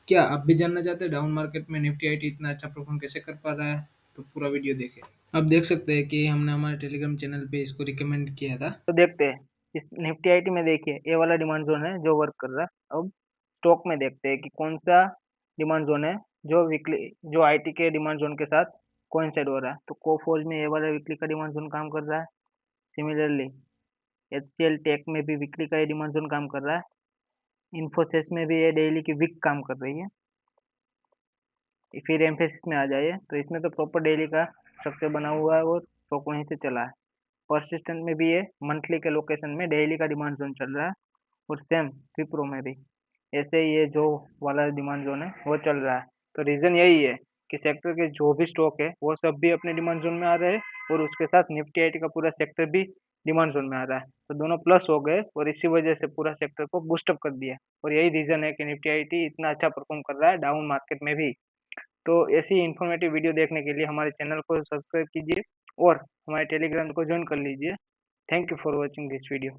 क्या आप भी जानना चाहते हैं डाउन मार्केट में निफ्टी आईटी इतना अच्छा परफॉर्म कैसे कर पा रहा है? तो पूरा वीडियो देखें। आप देख सकते हैं कि हमने हमारे टेलीग्राम चैनल पे इसको रिकमेंड किया था। तो देखते हैं इस निफ्टी आईटी में। देखिए ये वाला डिमांड जोन है जो वर्क कर रहा है। अब स्टॉक में देखते हैं कि कौन सा डिमांड जोन है जो वीकली जो आईटी के डिमांड जोन के साथ कोइंसाइड हो रहा है। तो कोफोज में ये वाला वीकली का डिमांड जोन काम कर रहा है। सिमिलरली एचसीएल टेक में भी वीकली का ये डिमांड जोन काम कर रहा है। इन्फोसिस में भी ये डेली की वीक काम कर रही है। फिर एम्फेसिस में आ जाइए तो इसमें तो प्रॉपर डेली का स्ट्रक्चर बना हुआ है और स्टॉक वहीं से चला है। परसिस्टेंट में भी ये मंथली के लोकेशन में डेली का डिमांड जोन चल रहा है और सेम विप्रो में भी ऐसे ही ये जो वाला डिमांड जोन है वो चल रहा है। तो रीज़न यही है कि सेक्टर के जो भी स्टॉक है वो सब भी अपने डिमांड जोन में आ रहे हैं और उसके साथ निफ्टी आईटी का पूरा सेक्टर भी डिमांड जोन में आ रहा है। तो दोनों प्लस हो गए और इसी वजह से पूरा सेक्टर को बूस्टअप कर दिया और यही रीज़न है कि निफ्टी आईटी इतना अच्छा परफॉर्म कर रहा है डाउन मार्केट में भी। तो ऐसी इन्फॉर्मेटिव वीडियो देखने के लिए हमारे चैनल को सब्सक्राइब कीजिए और हमारे टेलीग्राम को ज्वाइन कर लीजिए। Thank you for watching this video.